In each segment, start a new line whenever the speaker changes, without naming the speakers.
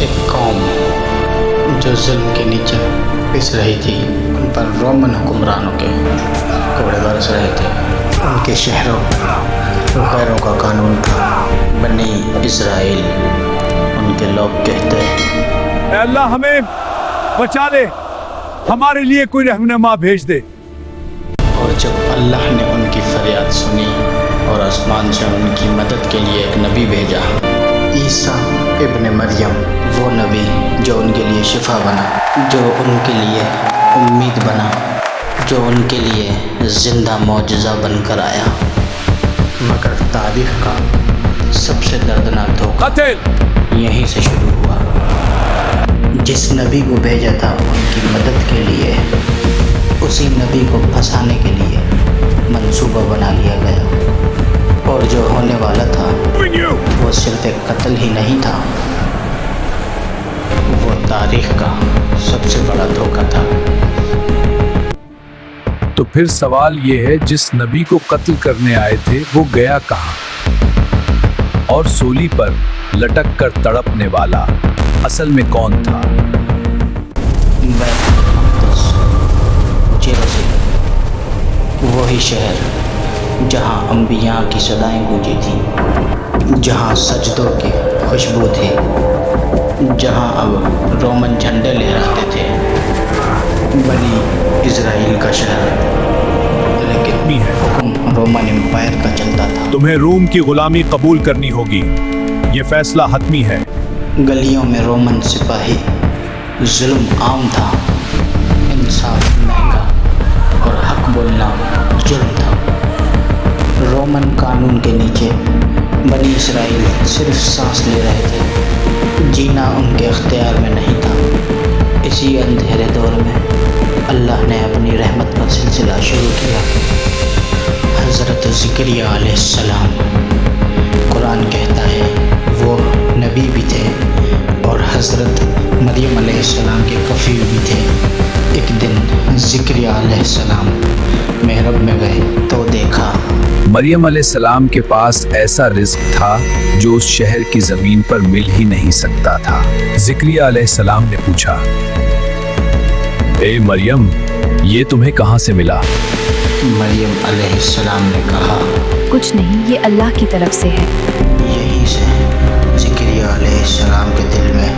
ایک قوم جو ظلم کے نیچے پس رہی تھی، ان پر رومن حکمرانوں کے کوڑے برس رہے تھے۔ ان کے شہروں پر غیروں کا قانون تھا۔ بنی اسرائیل ان کے لوگ کہتے
اے اللہ ہمیں بچا لے، ہمارے لیے کوئی رہنما بھیج دے۔
اور جب اللہ نے ان کی فریاد سنی اور آسمان سے ان کی مدد کے لیے ایک نبی بھیجا، عیسیٰ ابن مریم، وہ نبی جو ان کے لیے شفا بنا، جو ان کے لیے امید بنا، جو ان کے لیے زندہ معجزہ بن کر آیا۔ مگر تاریخ کا سب سے دردناک دھوکہ
قتل
یہیں سے شروع ہوا۔ جس نبی کو بھیجا تھا ان کی مدد کے لیے، اسی نبی کو پھنسانے کے لیے منصوبہ بنا لیا گیا، اور جو ہونے والا تھا وہ صرف ایک قتل ہی نہیں تھا، وہ تاریخ کا سب سے بڑا دھوکہ تھا۔
تو پھر سوال یہ ہے، جس نبی کو قتل کرنے آئے تھے وہ گیا کہاں؟ اور سولی پر لٹک کر تڑپنے والا اصل میں کون تھا؟
بیت المقدس، یروشلم، وہی شہر جہاں انبیاء کی صدائیں گونجی تھیں، جہاں سجدوں کی خوشبو تھی، جہاں اب رومن جھنڈے لے رکھتے تھے۔ بنی اسرائیل کا شہر، لیکن حکم رومن امپائر کا چلتا تھا۔
تمہیں روم کی غلامی قبول کرنی ہوگی، یہ فیصلہ حتمی ہے۔
گلیوں میں رومن سپاہی، ظلم عام تھا، انصاف مہنگا اور حق بولنا جرم تھا۔ رومن قانون کے نیچے بنی اسرائیل صرف سانس لے رہے تھے، جینا ان کے اختیار میں نہیں تھا۔ اسی اندھیرے دور میں اللہ نے اپنی رحمت کا سلسلہ شروع کیا۔ حضرت زکریا علیہ السلام، قرآن کہتا ہے، وہ نبی بھی تھے اور حضرت مریم علیہ السلام کے کفیل بھی تھے۔ ایک دن زکریا علیہ السلام محراب میں گئے تو دیکھا
مریم علیہ السلام کے پاس ایسا رزق تھا جو اس شہر کی زمین پر مل ہی نہیں سکتا تھا۔ زکریا علیہ السلام نے پوچھا، اے مریم، یہ تمہیں کہاں سے ملا؟
مریم علیہ السلام نے کہا،
کچھ نہیں، یہ اللہ کی طرف سے ہے۔
یہیں سے زکریا علیہ السلام کے دل میں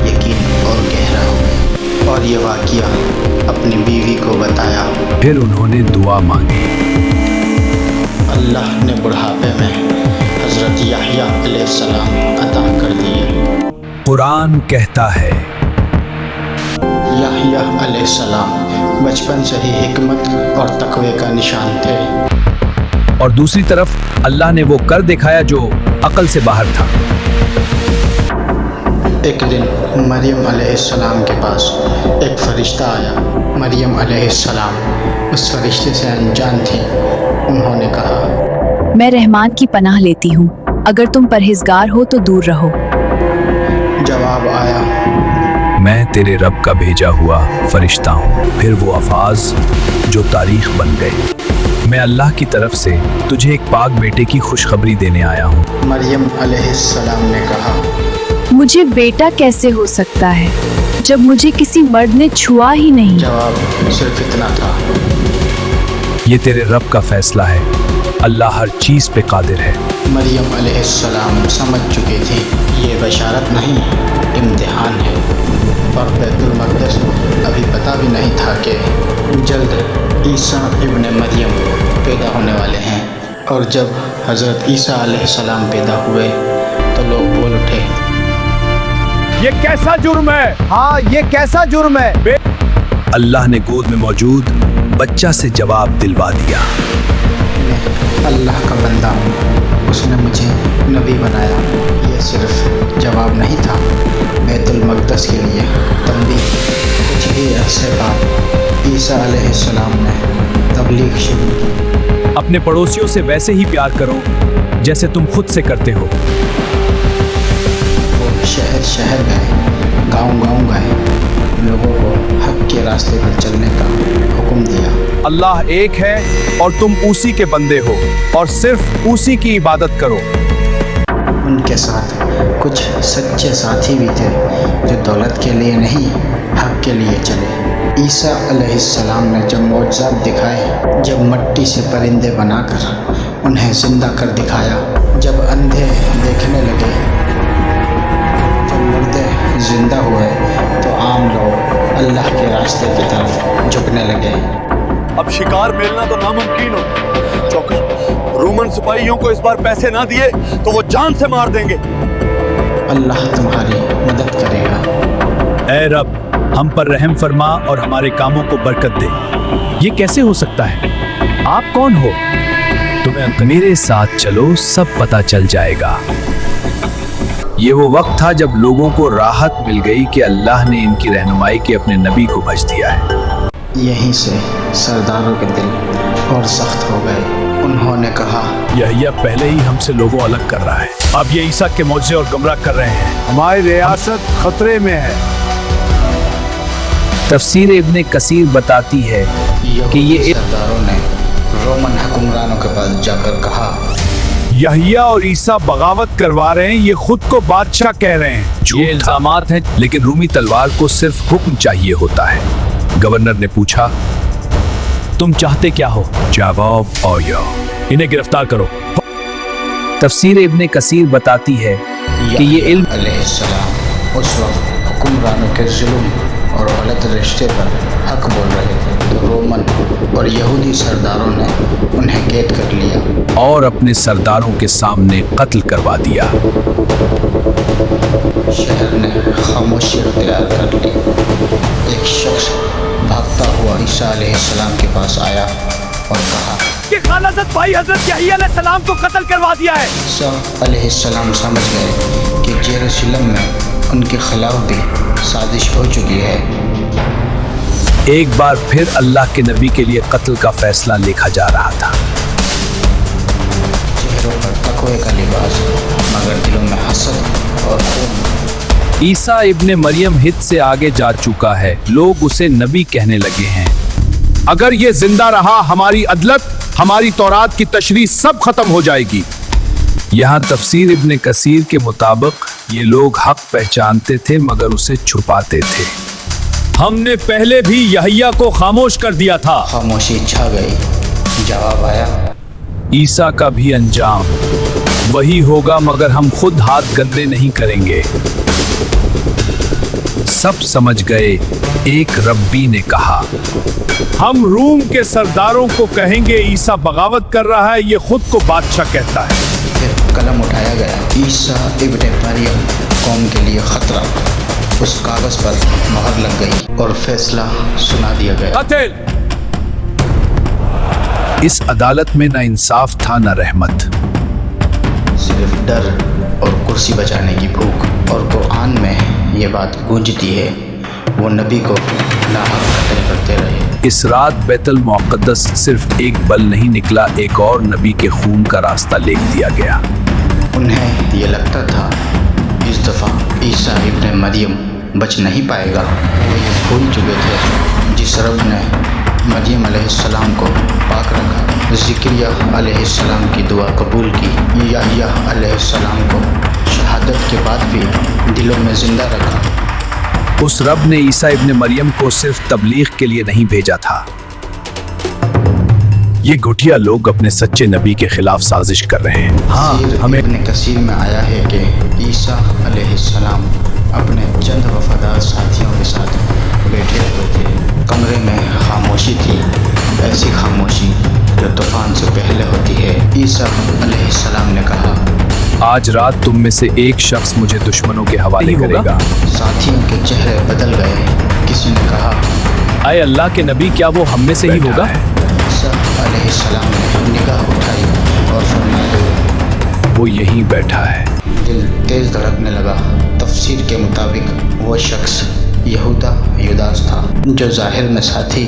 یقین اور گہرا ہو گیا، اور یہ واقعہ اپنی بیوی کو بتایا۔
پھر انہوں نے دعا مانگی۔
اللہ نے بڑھاپے میں حضرت یحییٰ علیہ السلام عطا کر دیے۔
قرآن کہتا ہے،
یحییٰ علیہ السلام بچپن سے ہی حکمت اور تقوی کا نشان تھے۔
اور دوسری طرف اللہ نے وہ کر دکھایا جو عقل سے باہر تھا۔
ایک دن مریم علیہ السلام کے پاس ایک فرشتہ آیا۔ مریم علیہ السلام اس فرشتے سے انجان تھی۔ انہوں نے کہا،
میں رحمان کی پناہ لیتی ہوں، اگر تم پرہیزگار ہو تو دور رہو۔
جواب آیا،
میں تیرے رب کا بھیجا ہوا فرشتہ ہوں۔ پھر وہ الفاظ جو تاریخ بن گئے، میں اللہ کی طرف سے تجھے ایک پاک بیٹے کی خوشخبری دینے آیا ہوں۔
مریم علیہ السلام نے کہا،
مجھے بیٹا کیسے ہو سکتا ہے جب مجھے کسی مرد نے چھوا ہی نہیں؟
جواب صرف اتنا تھا،
یہ تیرے رب کا فیصلہ ہے، اللہ ہر چیز پہ قادر ہے۔
مریم علیہ السلام سمجھ چکی تھی یہ بشارت نہیں، امتحان ہے، اور بیت المقدس ابھی پتہ بھی نہیں تھا کہ جلد عیسیٰ ابن مریم پیدا ہونے والے ہیں۔ اور جب حضرت عیسیٰ علیہ السلام پیدا ہوئے تو لوگ بول اٹھے،
یہ کیسا جرم ہے؟
ہاں، یہ کیسا جرم ہے؟
اللہ نے گود میں موجود بچہ سے جواب دلوا دیا،
میں اللہ کا بندہ ہوں، اس نے مجھے نبی بنایا۔ یہ صرف جواب نہیں تھا، بیت المقدس کے لیے تنبیہ۔ کچھ ہی عرصے بعد عیسیٰ علیہ السلام نے تبلیغ شروع کی۔
اپنے پڑوسیوں سے ویسے ہی پیار کرو جیسے تم خود سے کرتے ہو۔
وہ شہر شہر گئے، گاؤں گاؤں گئے، لوگوں کو حق کے راستے پر چلنے کا حکم دیا۔
اللہ ایک ہے اور تم اسی کے بندے ہو، اور صرف اسی کی عبادت کرو۔
ان کے ساتھ کچھ سچے ساتھی بھی تھے جو دولت کے لیے نہیں حق کے لیے چلے۔ عیسیٰ علیہ السلام نے جب معجزات دکھائے، جب مٹی سے پرندے بنا کر انہیں زندہ کر دکھایا، جب اندھے دیکھنے لگے، جب مردے زندہ ہوئے، تو عام لوگ اللہ کے راستے کی طرف جھکنے لگے۔
اب شکار ملنا تو ناممکن ہو چوکر، رومن سپاہیوں کو اس بار پیسے نہ دیے تو وہ جان سے مار دیں گے۔
اللہ تمہاری مدد کرے گا۔
اے رب، ہم پر رحم فرما اور ہمارے کاموں کو برکت دے۔ یہ کیسے ہو سکتا ہے؟ آپ کون ہو؟ تمہیں میرے ساتھ چلو، سب پتہ چل جائے گا۔ یہ وہ وقت تھا جب لوگوں کو راحت مل گئی کہ اللہ نے ان کی رہنمائی کے اپنے نبی کو بھیج دیا ہے۔
یہیں سے سرداروں کے دل اور سخت ہو گئے۔ انہوں نے کہا،
یحییٰ پہلے ہی ہم سے لوگوں الگ کر رہا ہے، اب یہ عیسیٰ کے معجزے اور گمراہ کر رہے ہیں۔
ہماری ریاست خطرے میں ہے۔
تفسیر ابن کثیر بتاتی ہے کہ یہ
سرداروں نے رومن حکمرانوں کے پاس جا کر کہا،
یحییٰ اور عیسیٰ بغاوت کروا رہے ہیں، یہ خود کو بادشاہ کہہ رہے ہیں۔ یہ الزامات ہیں، لیکن رومی تلوار کو صرف حکم چاہیے ہوتا ہے۔ گورنر نے پوچھا، تم چاہتے کیا ہو؟ جواب آیا، انہیں گرفتار کرو۔ تفسیر ابن کثیر بتاتی ہے کہ یہ علم
علیہ السلام اس وقت حکمرانوں کے ظلم اور غلط رشتے پر حق بول رہے تھے، تو رومن اور یہودی سرداروں نے انہیں قید کر لیا
اور اپنے سرداروں کے سامنے قتل کروا دیا۔
شہر نے خاموشی اختیار کر لی۔ ایک شخص بھاگتا ہوا عیسیٰ علیہ السلام کے پاس آیا اور کہا
کہ خالصت بھائی حضرت یحییٰ علیہ السلام کو قتل کروا دیا ہے۔
عیسیٰ علیہ السلام سمجھ گئے کہ یروشلم میں ان کے خلاف بھی سازش ہو چکی ہے۔
ایک بار پھر اللہ کے نبی کے لیے قتل کا فیصلہ لکھا جا رہا تھا۔
چہروں پر تقوی کا لباس، مگر دلوں میں حسد اور خون۔
عیسیٰ ابن مریم حد سے آگے جا چکا ہے، لوگ اسے نبی کہنے لگے ہیں۔
اگر یہ زندہ رہا، ہماری عدالت، ہماری تورات کی تشریح سب ختم ہو جائے گی۔
یہاں تفسیر ابن کثیر کے مطابق یہ لوگ حق پہچانتے تھے مگر اسے چھپاتے تھے۔
ہم نے پہلے بھی یحییٰ کو خاموش کر دیا تھا۔
خاموشی چھا گئی۔ جواب آیا،
عیسیٰ کا بھی انجام وہی ہوگا، مگر ہم خود ہاتھ گندے نہیں کریں گے۔ سب سمجھ گئے۔ ایک ربی نے کہا،
ہم روم کے سرداروں کو کہیں گے عیسیٰ بغاوت کر رہا ہے، یہ خود کو بادشاہ کہتا ہے۔
پھر قلم اٹھایا گیا۔ عیسیٰ ابن مریم قوم کے لیے خطرہ، اس کاغذ پر مہر لگ گئی اور فیصلہ سنا دیا گیا۔
قتل۔
اس عدالت میں نہ انصاف تھا نہ رحمت،
صرف ڈر اور کرسی بچانے کی بھوک۔ اور قرآن میں یہ بات گونجتی ہے، وہ نبی کو ناحق قتل کرتے رہے۔
اس رات بیت المقدس صرف ایک بل نہیں نکلا، ایک اور نبی کے خون کا راستہ لکھ دیا گیا۔
انہیں یہ لگتا تھا اس دفعہ عیسیٰ ابن مریم بچ نہیں پائے گا۔ وہ یہ بھول چکے تھے جس رب نے مریم علیہ السلام کو پاک رکھا، زکریا علیہ السلام کی دعا قبول کی، یحییٰ علیہ السلام کو شہادت کے بعد بھی دلوں میں زندہ رکھا۔
اس رب نے عیسیٰ ابن مریم کو صرف تبلیغ کے لیے نہیں بھیجا تھا۔ یہ گھٹیا لوگ اپنے سچے نبی کے خلاف سازش کر رہے ہیں۔ ہاں، ہمیں
ابن کثیر میں آیا ہے کہ عیسیٰ علیہ السلام اپنے چند وفادار ساتھیوں کے ساتھ بیٹھے ہوئے تھے۔ کمرے میں خاموشی تھی، ایسی خاموشی جو طوفان سے پہلے ہوتی ہے۔ عیسیٰ علیہ السلام نے کہا،
آج رات تم میں سے ایک شخص مجھے دشمنوں کے حوالے کرے گا۔
ساتھیوں کے چہرے بدل گئے۔ کسی نے کہا،
اے اللہ کے نبی، کیا وہ ہم میں سے ہی ہوگا؟
عیسیٰ علیہ السلام نے نگاہ اٹھائی اور فرمایا،
وہ یہیں بیٹھا ہے۔
دل تیز دھڑکنے لگا۔ تفسیر کے مطابق وہ شخص یہودا یوداس تھا، جو ظاہر میں ساتھی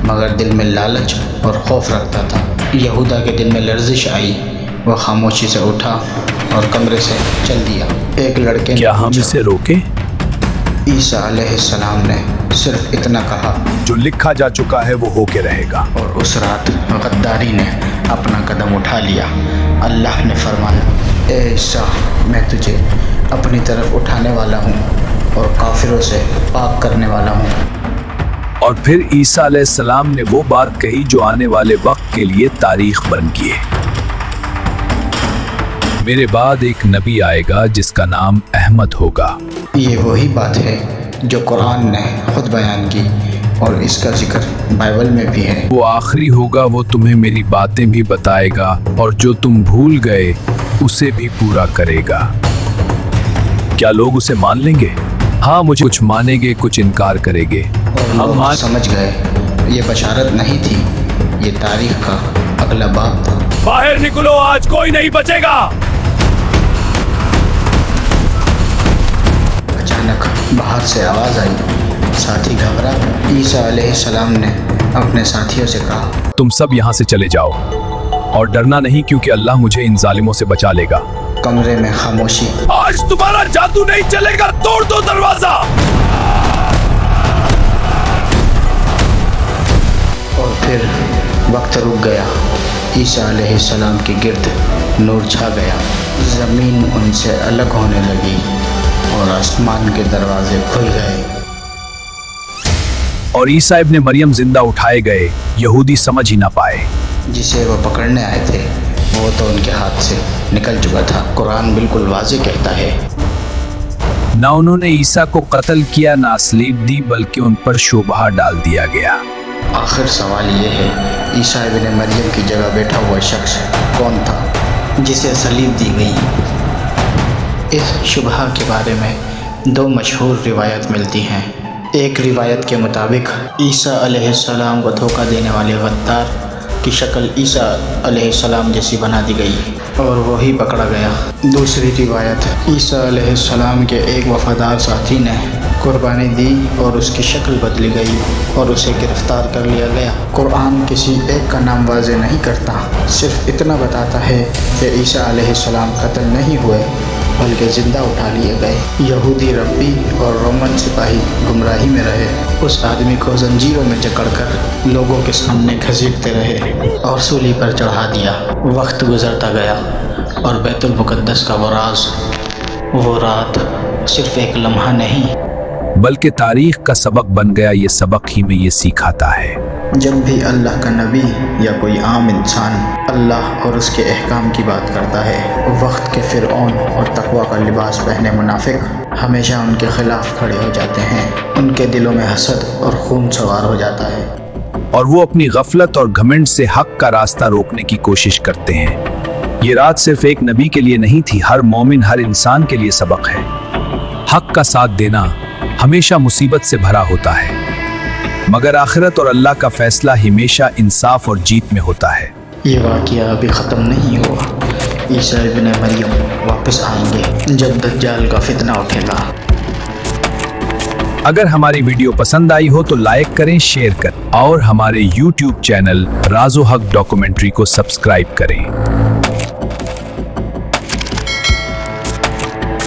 مگر دل میں لالچ اور خوف رکھتا تھا۔ یہودا کے دل میں لرزش آئی، وہ خاموشی سے اٹھا اور کمرے سے چل دیا۔ ایک لڑکے نے
کیا ہم
پوچھا،
اسے روکیں؟
عیسیٰ علیہ السلام نے صرف اتنا کہا،
جو لکھا جا چکا ہے وہ ہو کے رہے گا۔
اور اس رات غداری نے اپنا قدم اٹھا لیا۔ اللہ نے فرمایا، اے عیسیٰ میں تجھے اپنی طرف اٹھانے والا ہوں اور کافروں سے پاک کرنے والا ہوں۔
اور پھر عیسیٰ علیہ السلام نے وہ بات کہی جو آنے والے وقت کے لیے تاریخ بن گئی ہے۔ میرے بعد ایک نبی آئے گا جس کا نام احمد ہوگا۔
یہ وہی بات ہے جو قرآن نے خود بیان کی اور اس کا ذکر بائبل میں بھی ہے۔
وہ آخری ہوگا، وہ تمہیں میری باتیں بھی بتائے گا اور جو تم بھول گئے اسے بھی پورا کرے گا۔ کیا لوگ اسے مان لیں گے؟ ہاں، مجھے کچھ مانیں گے، کچھ انکار کریں گے۔
اور لوگ سمجھ گئے یہ بشارت نہیں تھی، یہ تاریخ کا اگلا باب تھا۔
باہر نکلو، آج کوئی نہیں بچے گا۔
اچانک باہر سے آواز آئی، ساتھی گھبرا۔ عیسیٰ علیہ السلام نے اپنے ساتھیوں سے کہا،
تم سب یہاں سے چلے جاؤ اور ڈرنا نہیں، کیونکہ اللہ مجھے ان ظالموں سے بچا لے گا۔
کمرے میں خاموشی۔
آج تمہارا جادو نہیں چلے گا، توڑ دو دروازہ۔
اور پھر وقت رک گیا۔ عیسیٰ علیہ السلام کے گرد نور چھا گیا، زمین ان سے الگ ہونے لگی اور آسمان کے دروازے کھل گئے۔
اور عیسیٰ ابن مریم زندہ اٹھائے گئے۔ یہودی سمجھ ہی نہ پائے۔
جسے وہ پکڑنے آئے تھے وہ تو ان کے ہاتھ سے نکل چکا تھا۔ قرآن بالکل واضح کہتا ہے،
نہ انہوں نے عیسیٰ کو قتل کیا، نہ اسلیب دی، بلکہ ان پر شبہہ ڈال دیا گیا۔
آخر سوال یہ ہے، عیسیٰ ابن مریم کی جگہ بیٹھا ہوا شخص کون تھا جسے صلیب دی گئی؟ اس شبہہ کے بارے میں دو مشہور روایت ملتی ہیں۔ ایک روایت کے مطابق عیسیٰ علیہ السلام کو دھوکہ دینے والے غدار کی شکل عیسیٰ علیہ السلام جیسی بنا دی گئی اور وہی پکڑا گیا۔ دوسری روایت، عیسیٰ علیہ السلام کے ایک وفادار ساتھی نے قربانی دی اور اس کی شکل بدلی گئی اور اسے گرفتار کر لیا گیا۔ قرآن کسی ایک کا نام واضح نہیں کرتا، صرف اتنا بتاتا ہے کہ عیسیٰ علیہ السلام قتل نہیں ہوئے بلکہ زندہ اٹھا لیے گئے۔ یہودی ربی اور رومن سپاہی گمراہی میں رہے، اس آدمی کو زنجیروں میں جکڑ کر لوگوں کے سامنے گھسیٹتے رہے اور سولی پر چڑھا دیا۔ وقت گزرتا گیا اور بیت المقدس کا وہ راز، وہ رات صرف ایک لمحہ نہیں
بلکہ تاریخ کا سبق بن گیا۔ یہ سبق ہی میں یہ سکھاتا ہے،
جب بھی اللہ کا نبی یا کوئی عام انسان اللہ اور اس کے احکام کی بات کرتا ہے، وقت کے فرعون اور تقوی کا لباس پہنے منافق ہمیشہ ان کے خلاف کھڑے ہو جاتے ہیں۔ ان کے دلوں میں حسد اور خون سوار ہو جاتا ہے
اور وہ اپنی غفلت اور گھمنڈ سے حق کا راستہ روکنے کی کوشش کرتے ہیں۔ یہ رات صرف ایک نبی کے لیے نہیں تھی، ہر مومن، ہر انسان کے لیے سبق ہے۔ حق کا ساتھ دینا ہمیشہ مصیبت سے بھرا ہوتا ہے، مگر آخرت اور اللہ کا فیصلہ ہمیشہ انصاف اور جیت میں ہوتا ہے۔
یہ واقعہ ابھی ختم نہیں ہوا۔ عیسیٰ ابن مریم واپس آئیں گے جب دجال کا فتنہ اٹھے گا۔
اگر ہماری ویڈیو پسند آئی ہو تو لائک کریں، شیئر کریں اور ہمارے YouTube چینل راز و حق ڈاکومنٹری کو سبسکرائب کریں۔